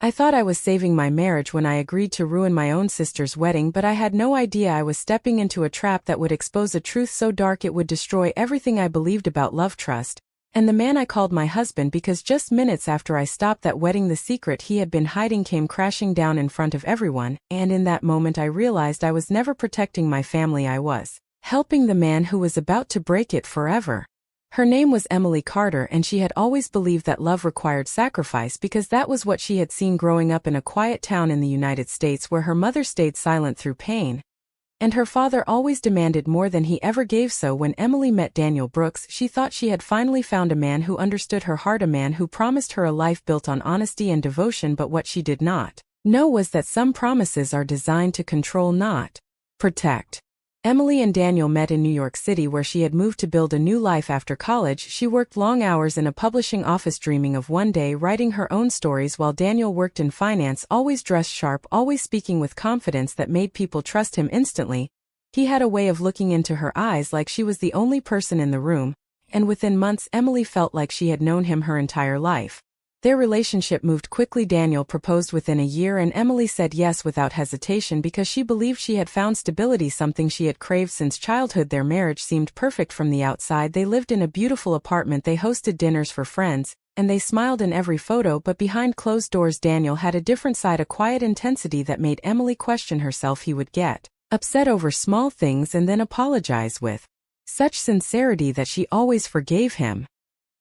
I thought I was saving my marriage when I agreed to ruin my own sister's wedding, but I had no idea I was stepping into a trap that would expose a truth so dark it would destroy everything I believed about love, trust, and the man I called my husband, because just minutes after I stopped that wedding the secret he had been hiding came crashing down in front of everyone, and in that moment I realized I was never protecting my family. I was helping the man who was about to break it forever. Her name was Emily Carter, and she had always believed that love required sacrifice because that was what she had seen growing up in a quiet town in the United States where her mother stayed silent through pain, and her father always demanded more than he ever gave. So when Emily met Daniel Brooks, she thought she had finally found a man who understood her heart, a man who promised her a life built on honesty and devotion. But what she did not know was that some promises are designed to control, not protect. Emily and Daniel met in New York City, where she had moved to build a new life after college. She worked long hours in a publishing office, dreaming of one day writing her own stories, while Daniel worked in finance, always dressed sharp, always speaking with confidence that made people trust him instantly. He had a way of looking into her eyes like she was the only person in the room, and within months Emily felt like she had known him her entire life. Their relationship moved quickly. Daniel proposed within a year, and Emily said yes without hesitation because she believed she had found stability, something she had craved since childhood. Their marriage seemed perfect from the outside. They lived in a beautiful apartment, they hosted dinners for friends, and they smiled in every photo. But behind closed doors, Daniel had a different side, a quiet intensity that made Emily question herself. He would get upset over small things and then apologize with such sincerity that she always forgave him.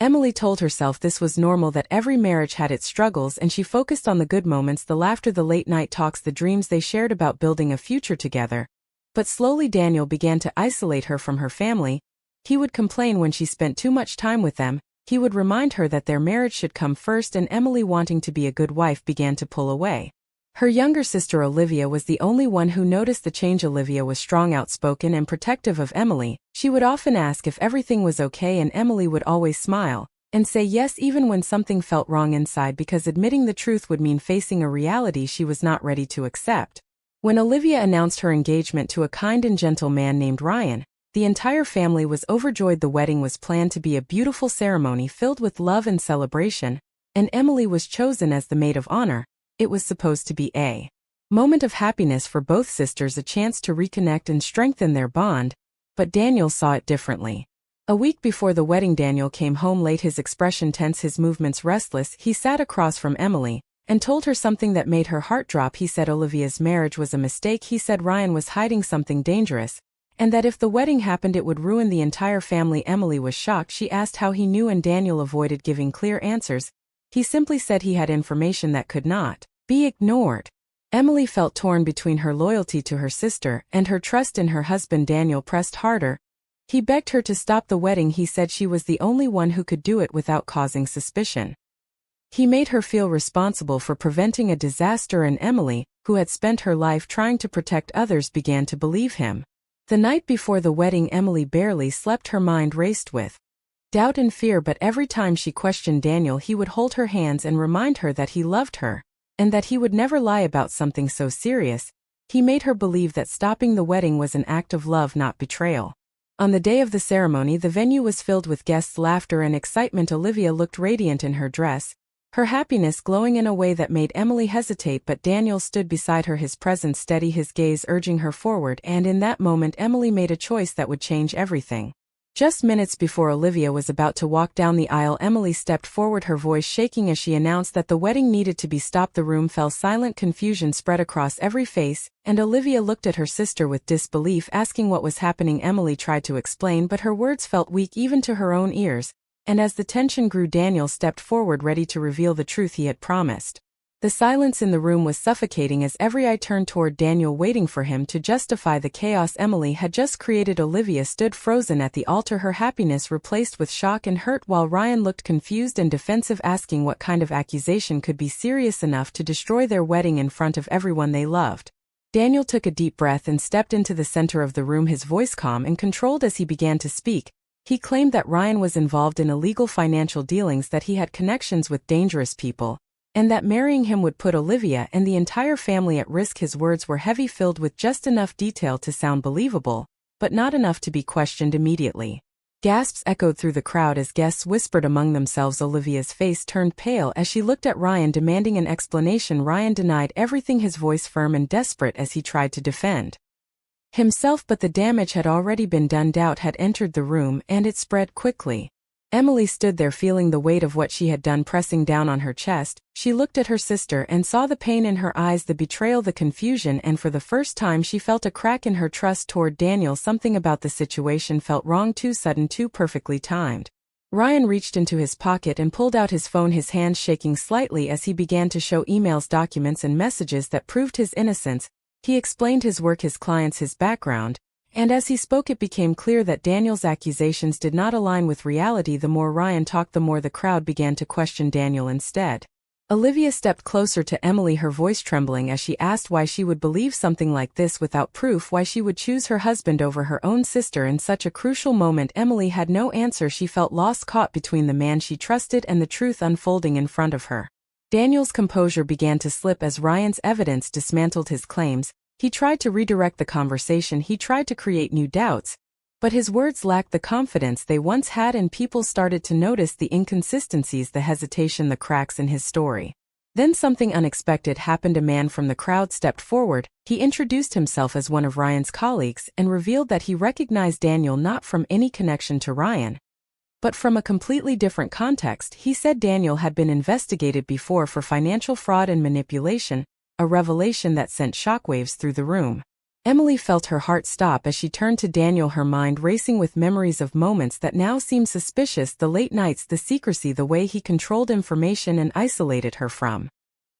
Emily told herself this was normal, that every marriage had its struggles, and she focused on the good moments, the laughter, the late-night talks, the dreams they shared about building a future together. But slowly Daniel began to isolate her from her family. He would complain when she spent too much time with them. He would remind her that their marriage should come first, and Emily, wanting to be a good wife, began to pull away. Her younger sister Olivia was the only one who noticed the change. Olivia was strong, outspoken, and protective of Emily. She would often ask if everything was okay, and Emily would always smile and say yes even when something felt wrong inside, because admitting the truth would mean facing a reality she was not ready to accept. When Olivia announced her engagement to a kind and gentle man named Ryan, the entire family was overjoyed. The wedding was planned to be a beautiful ceremony filled with love and celebration, and Emily was chosen as the maid of honor. It was supposed to be a moment of happiness for both sisters, a chance to reconnect and strengthen their bond, but Daniel saw it differently. A week before the wedding, Daniel came home late, his expression tense, his movements restless. He sat across from Emily and told her something that made her heart drop. He said Olivia's marriage was a mistake. He said Ryan was hiding something dangerous, and that if the wedding happened it would ruin the entire family. Emily was shocked. She asked how he knew, and Daniel avoided giving clear answers. He simply said he had information that could not be ignored. Emily felt torn between her loyalty to her sister and her trust in her husband. Daniel pressed harder. He begged her to stop the wedding. He said she was the only one who could do it without causing suspicion. He made her feel responsible for preventing a disaster, and Emily, who had spent her life trying to protect others, began to believe him. The night before the wedding, Emily barely slept. Her mind raced with doubt and fear, but every time she questioned Daniel, he would hold her hands and remind her that he loved her, and that he would never lie about something so serious. He made her believe that stopping the wedding was an act of love, not betrayal. On the day of the ceremony, the venue was filled with guests' laughter and excitement. Olivia looked radiant in her dress, her happiness glowing in a way that made Emily hesitate, but Daniel stood beside her, his presence steady, his gaze urging her forward, and in that moment Emily made a choice that would change everything. Just minutes before Olivia was about to walk down the aisle, Emily stepped forward, her voice shaking as she announced that the wedding needed to be stopped. The room fell silent, confusion spread across every face, and Olivia looked at her sister with disbelief, asking what was happening. Emily tried to explain, but her words felt weak even to her own ears, and as the tension grew, Daniel stepped forward, ready to reveal the truth he had promised. The silence in the room was suffocating as every eye turned toward Daniel, waiting for him to justify the chaos Emily had just created. Olivia stood frozen at the altar, her happiness replaced with shock and hurt, while Ryan looked confused and defensive, asking what kind of accusation could be serious enough to destroy their wedding in front of everyone they loved. Daniel took a deep breath and stepped into the center of the room, his voice calm and controlled as he began to speak. He claimed that Ryan was involved in illegal financial dealings, that he had connections with dangerous people, and that marrying him would put Olivia and the entire family at risk. His words were heavy, filled with just enough detail to sound believable, but not enough to be questioned immediately. Gasps echoed through the crowd as guests whispered among themselves. Olivia's face turned pale as she looked at Ryan, demanding an explanation. Ryan denied everything, his voice firm and desperate as he tried to defend himself, but the damage had already been done. Doubt had entered the room, and it spread quickly. Emily stood there, feeling the weight of what she had done pressing down on her chest. She looked at her sister and saw the pain in her eyes, the betrayal, the confusion, and for the first time she felt a crack in her trust toward Daniel. Something about the situation felt wrong, too sudden, too perfectly timed. Ryan reached into his pocket and pulled out his phone, his hands shaking slightly as he began to show emails, documents, and messages that proved his innocence. He explained his work, his clients, his background, and as he spoke it became clear that Daniel's accusations did not align with reality. The more Ryan talked, the more the crowd began to question Daniel instead. Olivia stepped closer to Emily, her voice trembling as she asked why she would believe something like this without proof, why she would choose her husband over her own sister in such a crucial moment. Emily had no answer. She felt lost, caught between the man she trusted and the truth unfolding in front of her. Daniel's composure began to slip as Ryan's evidence dismantled his claims. He tried to redirect the conversation, he tried to create new doubts, but his words lacked the confidence they once had, and people started to notice the inconsistencies, the hesitation, the cracks in his story. Then something unexpected happened. A man from the crowd stepped forward. He introduced himself as one of Ryan's colleagues and revealed that he recognized Daniel not from any connection to Ryan, but from a completely different context. He said Daniel had been investigated before for financial fraud and manipulation, a revelation that sent shockwaves through the room. Emily felt her heart stop as she turned to Daniel, her mind racing with memories of moments that now seemed suspicious, the late nights, the secrecy, the way he controlled information and isolated her from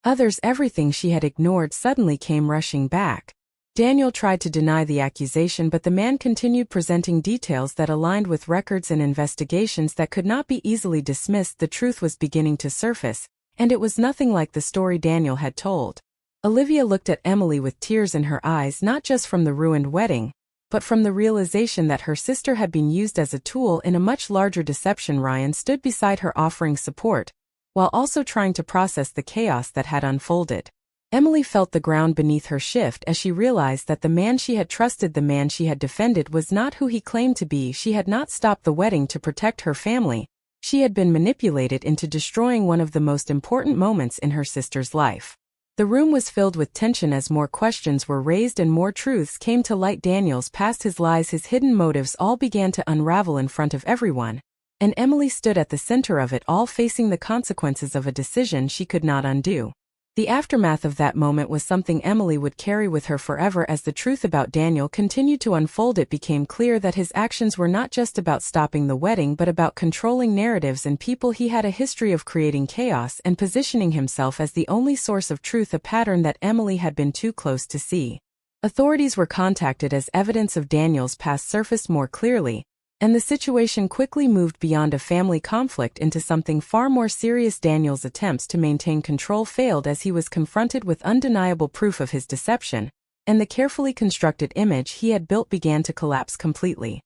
others. Everything she had ignored suddenly came rushing back. Daniel tried to deny the accusation, but the man continued presenting details that aligned with records and investigations that could not be easily dismissed. The truth was beginning to surface, and it was nothing like the story Daniel had told. Olivia looked at Emily with tears in her eyes, not just from the ruined wedding, but from the realization that her sister had been used as a tool in a much larger deception. Ryan stood beside her, offering support, while also trying to process the chaos that had unfolded. Emily felt the ground beneath her shift as she realized that the man she had trusted, the man she had defended, was not who he claimed to be. She had not stopped the wedding to protect her family. She had been manipulated into destroying one of the most important moments in her sister's life. The room was filled with tension as more questions were raised and more truths came to light. Daniel's past, his lies, his hidden motives all began to unravel in front of everyone, and Emily stood at the center of it all, facing the consequences of a decision she could not undo. The aftermath of that moment was something Emily would carry with her forever. As the truth about Daniel continued to unfold, it became clear that his actions were not just about stopping the wedding but about controlling narratives and people. He had a history of creating chaos and positioning himself as the only source of truth, a pattern that Emily had been too close to see. Authorities were contacted as evidence of Daniel's past surfaced more clearly, and the situation quickly moved beyond a family conflict into something far more serious. Daniel's attempts to maintain control failed as he was confronted with undeniable proof of his deception, and the carefully constructed image he had built began to collapse completely.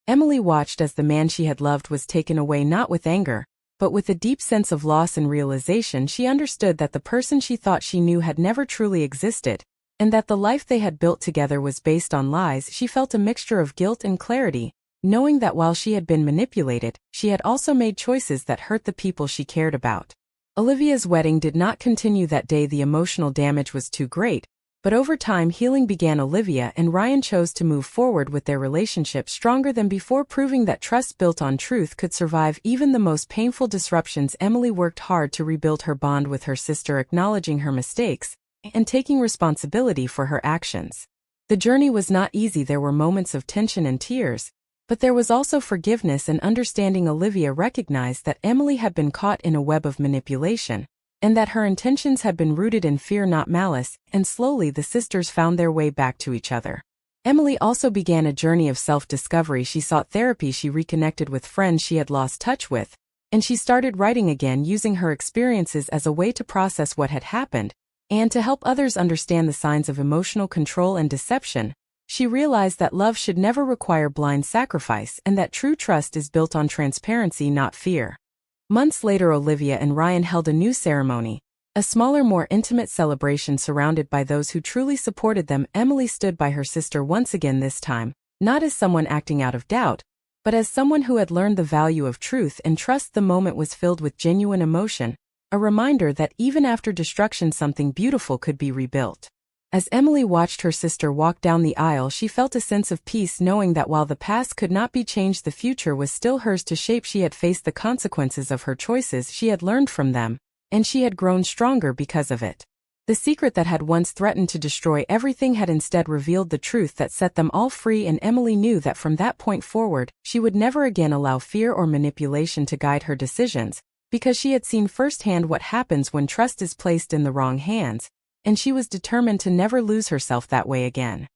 Emily watched as the man she had loved was taken away, not with anger, but with a deep sense of loss and realization. She understood that the person she thought she knew had never truly existed, and that the life they had built together was based on lies. She felt a mixture of guilt and clarity, knowing that while she had been manipulated, she had also made choices that hurt the people she cared about. Olivia's wedding did not continue that day. The emotional damage was too great, but over time healing began. Olivia and Ryan chose to move forward with their relationship stronger than before, proving that trust built on truth could survive even the most painful disruptions. Emily worked hard to rebuild her bond with her sister, acknowledging her mistakes and taking responsibility for her actions. The journey was not easy. There were moments of tension and tears, but there was also forgiveness and understanding. Olivia recognized that Emily had been caught in a web of manipulation, and that her intentions had been rooted in fear, not malice, and slowly the sisters found their way back to each other. Emily also began a journey of self-discovery. She sought therapy, she reconnected with friends she had lost touch with, and she started writing again, using her experiences as a way to process what had happened, and to help others understand the signs of emotional control and deception. She realized that love should never require blind sacrifice and that true trust is built on transparency, not fear. Months later, Olivia and Ryan held a new ceremony, a smaller, more intimate celebration surrounded by those who truly supported them. Emily stood by her sister once again, this time, not as someone acting out of doubt, But as someone who had learned the value of truth and trust, the moment was filled with genuine emotion, a reminder that even after destruction something beautiful could be rebuilt. As Emily watched her sister walk down the aisle, she felt a sense of peace, knowing that while the past could not be changed, the future was still hers to shape. She had faced the consequences of her choices, she had learned from them, and she had grown stronger because of it. The secret that had once threatened to destroy everything had instead revealed the truth that set them all free, and Emily knew that from that point forward, she would never again allow fear or manipulation to guide her decisions, because she had seen firsthand what happens when trust is placed in the wrong hands, and she was determined to never lose herself that way again.